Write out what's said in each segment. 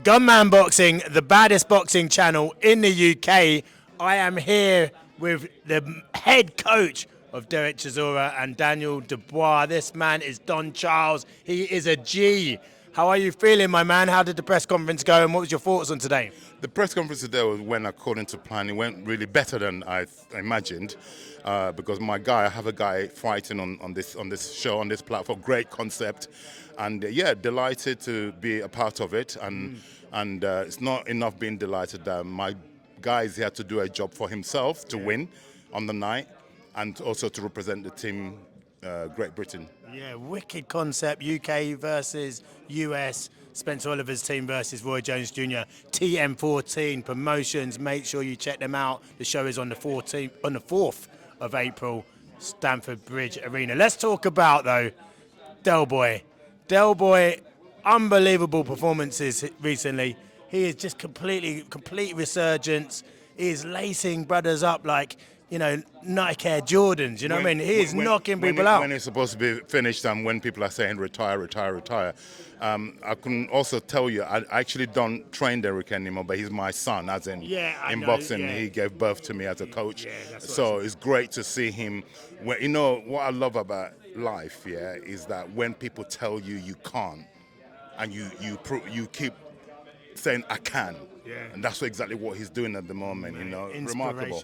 Gunman Boxing, the baddest boxing channel in the UK. I am here with the head coach of Derek Chisora and Daniel Dubois. This man is Don Charles. He is a G. How are you feeling, my man? How did the press conference go, and what was your thoughts on today? The press conference today went according to plan. It went really better than I imagined, because I have a guy fighting on this show, on this platform. Great concept, and yeah, delighted to be a part of it. And it's not enough being delighted that my guy is here to do a job for himself to win on the night, and also to represent the team, Great Britain. Yeah, wicked concept. UK versus US. Spencer Oliver's team versus Roy Jones Jr. TM14 promotions. Make sure you check them out. The show is on the 4th of April, Stamford Bridge Arena. Let's talk about though Del Boy. Del Boy, unbelievable performances recently. He is just complete resurgence. He is lacing brothers up like, you know, Nike Air Jordans, you know what I mean? He is knocking people out. When it's supposed to be finished and when people are saying retire, retire, retire. I can also tell you, I actually don't train Derek anymore, but he's my son, as in boxing. Yeah. He gave birth to me as a coach. Yeah, so it's great to see him. You know, what I love about life, is that when people tell you you can't, and you keep saying I can. Yeah. And that's exactly what he's doing at the moment, you know. Remarkable.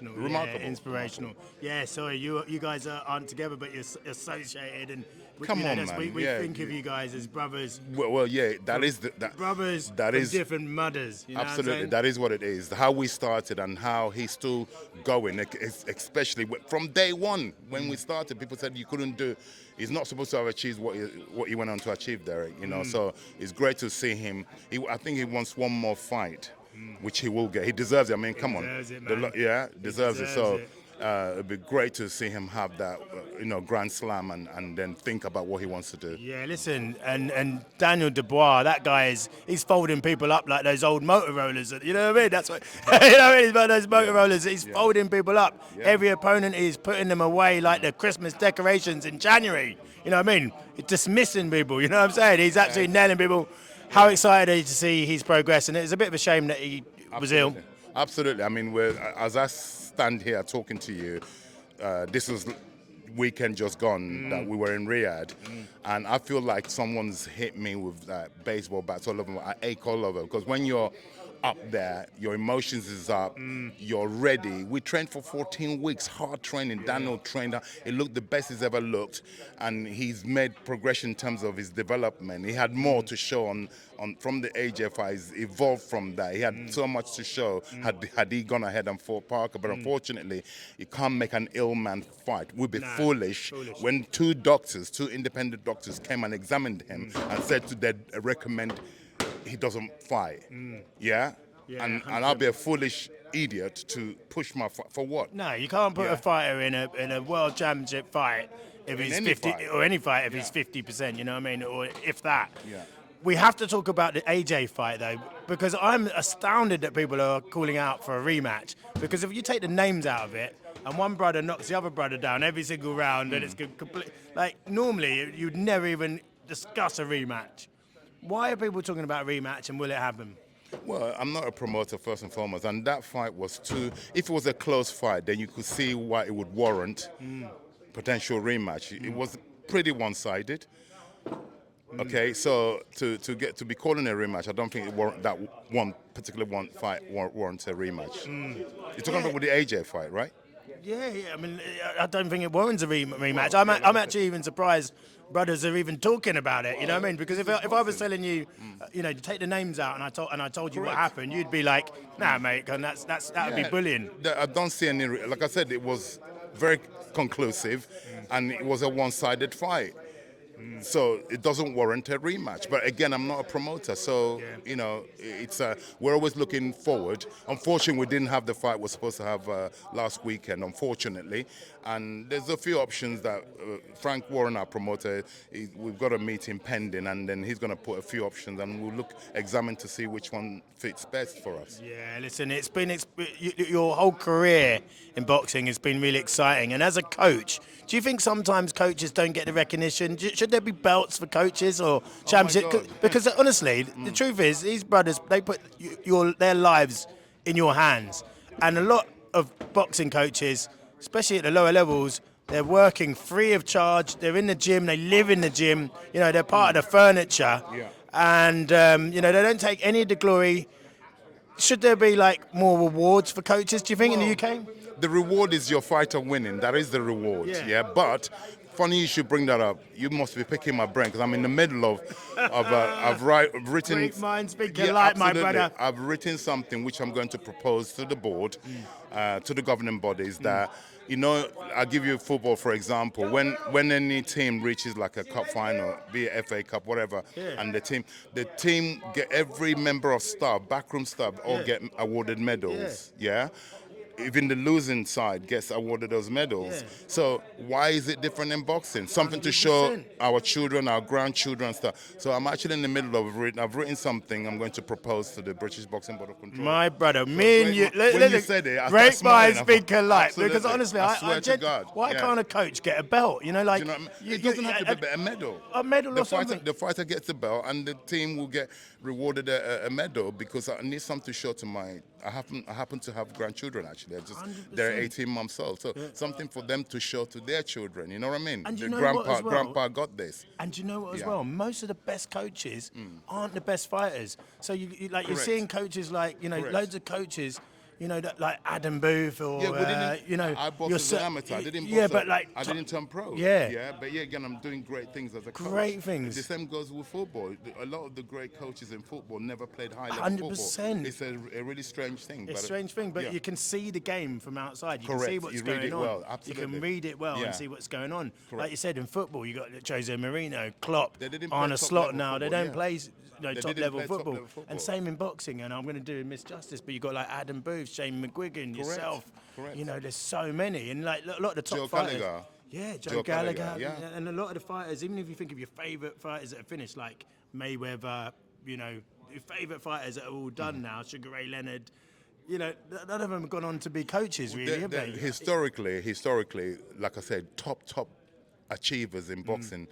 Inspirational. Yeah, sorry, you guys aren't together, but you're associated, and come on, man. We think of you guys as brothers. Well, yeah, brothers from different mothers. You know absolutely, that is what it is. How we started and how he's still going, especially from day one when we started. People said you couldn't do. He's not supposed to have achieved what he went on to achieve, Derek. You know, so it's great to see him. I think he wants one more fight, which he will get. He deserves it. I mean, come on. Deserves it. So it'd be great to see him have that, grand slam and then think about what he wants to do. Yeah, listen, and Daniel Dubois, that guy he's folding people up like those old Motorollas. You know what I mean? That's what you know what I mean? He's about those Motorollas. He's folding people up. Yeah. Every opponent is putting them away like the Christmas decorations in January. You know what I mean? He's dismissing people. You know what I'm saying? He's absolutely nailing people. How excited are you to see his progress? And it's a bit of a shame that he was ill. Absolutely. I mean, as I stand here talking to you, this was weekend just gone that we were in Riyadh, and I feel like someone's hit me with baseball bats all over. I ache all over, because when you're up there, your emotions is up, you're ready. We trained for 14 weeks, hard training. Daniel trained, he looked the best he's ever looked, and he's made progression in terms of his development. He had more to show on from the AJFI. He's evolved from that. He had so much to show had he gone ahead and fought Parker, but unfortunately, you can't make an ill man fight. We'd be foolish when two independent doctors came and examined him and said they'd recommend he doesn't fight. And I'll be a foolish idiot to push my fight for what? No, you can't put a fighter in a world championship fight if he's 50 or any fight if he's 50%. You know what I mean, or if that. Yeah. We have to talk about the AJ fight though, because I'm astounded that people are calling out for a rematch. Because if you take the names out of it, and one brother knocks the other brother down every single round, and it's complete. Like normally, you'd never even discuss a rematch. Why are people talking about a rematch, and will it happen? Well, I'm not a promoter first and foremost, and that fight was if it was a close fight, then you could see why it would warrant potential rematch. It was pretty one-sided. Okay, so to be calling a rematch, I don't think that one fight warrants a rematch. You're talking about with the AJ fight, right? Yeah. I mean, I don't think it warrants a rematch. I'm actually even surprised brothers are even talking about it. You know what I mean? Because if I was telling you, to take the names out, and I told you what happened, you'd be like, nah, mate, and that would be bullying. I don't see any. Like I said, it was very conclusive, and it was a one-sided fight. So it doesn't warrant a rematch. But again, I'm not a promoter, so it's we're always looking forward. Unfortunately, we didn't have the fight we're supposed to have last weekend, unfortunately. And there's a few options that Frank Warren, our promoter, we've got a meeting pending, and then he's going to put a few options, and we'll examine to see which one fits best for us. Yeah, listen, it's been your whole career in boxing has been really exciting. And as a coach, do you think sometimes coaches don't get the recognition? Should should there be belts for coaches or championship? God. Because honestly, the truth is, these brothers, they put their lives in your hands. And a lot of boxing coaches, especially at the lower levels, they're working free of charge. They're in the gym. They live in the gym. You know, they're part of the furniture. Yeah. And, you know, they don't take any of the glory. Should there be, like, more rewards for coaches, do you think, in the UK? The reward is your fighter winning. That is the reward. Yeah. But funny you should bring that up. You must be picking my brain because I'm in the middle of I've written. Great minds think alike, my brother. I've written something which I'm going to propose to the board, to the governing bodies that. You know, I'll give you football, for example. When any team reaches like a cup final, be it FA Cup, whatever, and the team get every member of staff, backroom staff, all get awarded medals. Yeah. Even the losing side gets awarded those medals. Yeah. So why is it different in boxing? Something to show 100%. our children, our grandchildren and stuff. So I'm actually in the middle of I've written something I'm going to propose to the British Boxing Board of Control. My brother, me and you, when you said it, I great started smiling. minds think alike. Absolutely. Because honestly, I swear to God. why can't a coach get a belt? You know, like Do you know what I mean? It doesn't have to be a medal. A medal or something. The fighter gets the belt, and the team will get rewarded a medal because I need something to show to my. I happen to have grandchildren actually. They're 18 months old, so something for them to show to their children. You know what I mean? And you the know what as well? grandpa got this. And you know what as well? Most of the best coaches aren't the best fighters. So you're Correct. seeing coaches like Correct. loads of coaches. You know, that, like Adam Booth or, you know... I boxed as an amateur. I didn't box. Yeah, but like... I didn't turn pro. Yeah. But again, I'm doing great things as a coach. Great things. The same goes with football. A lot of the great coaches in football never played high-level 100%. football. It's a really strange thing. It's a strange thing, but you can see the game from outside. You Correct. can see what's You going read it on. well. Absolutely. You can read it well Yeah. and see what's going on. Correct. Like you said, in football, you got Jose Mourinho, Klopp, They didn't play Arne Slot top-level now. They football, don't yeah. play They top didn't level play football. top-level football. And same in boxing, and I'm going to do Misjustice, but you got like Adam Booth, Shane McGuigan, yourself. Correct. You know, there's so many. And like a lot of the top Joe fighters. Gallagher. Yeah, Joe Gallagher. Gallagher, yeah. And a lot of the fighters, even if you think of your favourite fighters that have finished, like Mayweather, you know, your favourite fighters that are all done now, Sugar Ray Leonard, you know, none of them have gone on to be coaches, really, have they? Historically, like I said, top achievers in boxing.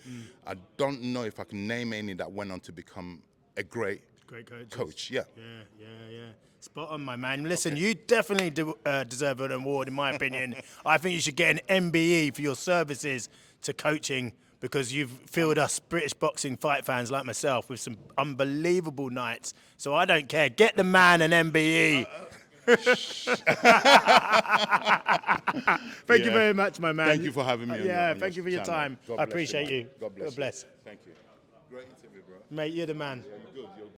I don't know if I can name any that went on to become a great coach. Yeah. Yeah. Spot on, my man. Listen, you definitely deserve an award, in my opinion. I think you should get an MBE for your services to coaching because you've filled us British boxing fight fans like myself with some unbelievable nights. So I don't care. Get the man an MBE. Thank you very much, my man. Thank you for having me. Thank you for your time. I appreciate you. God bless God bless. Thank you. Great interview, bro. Mate, you're the man. You're good.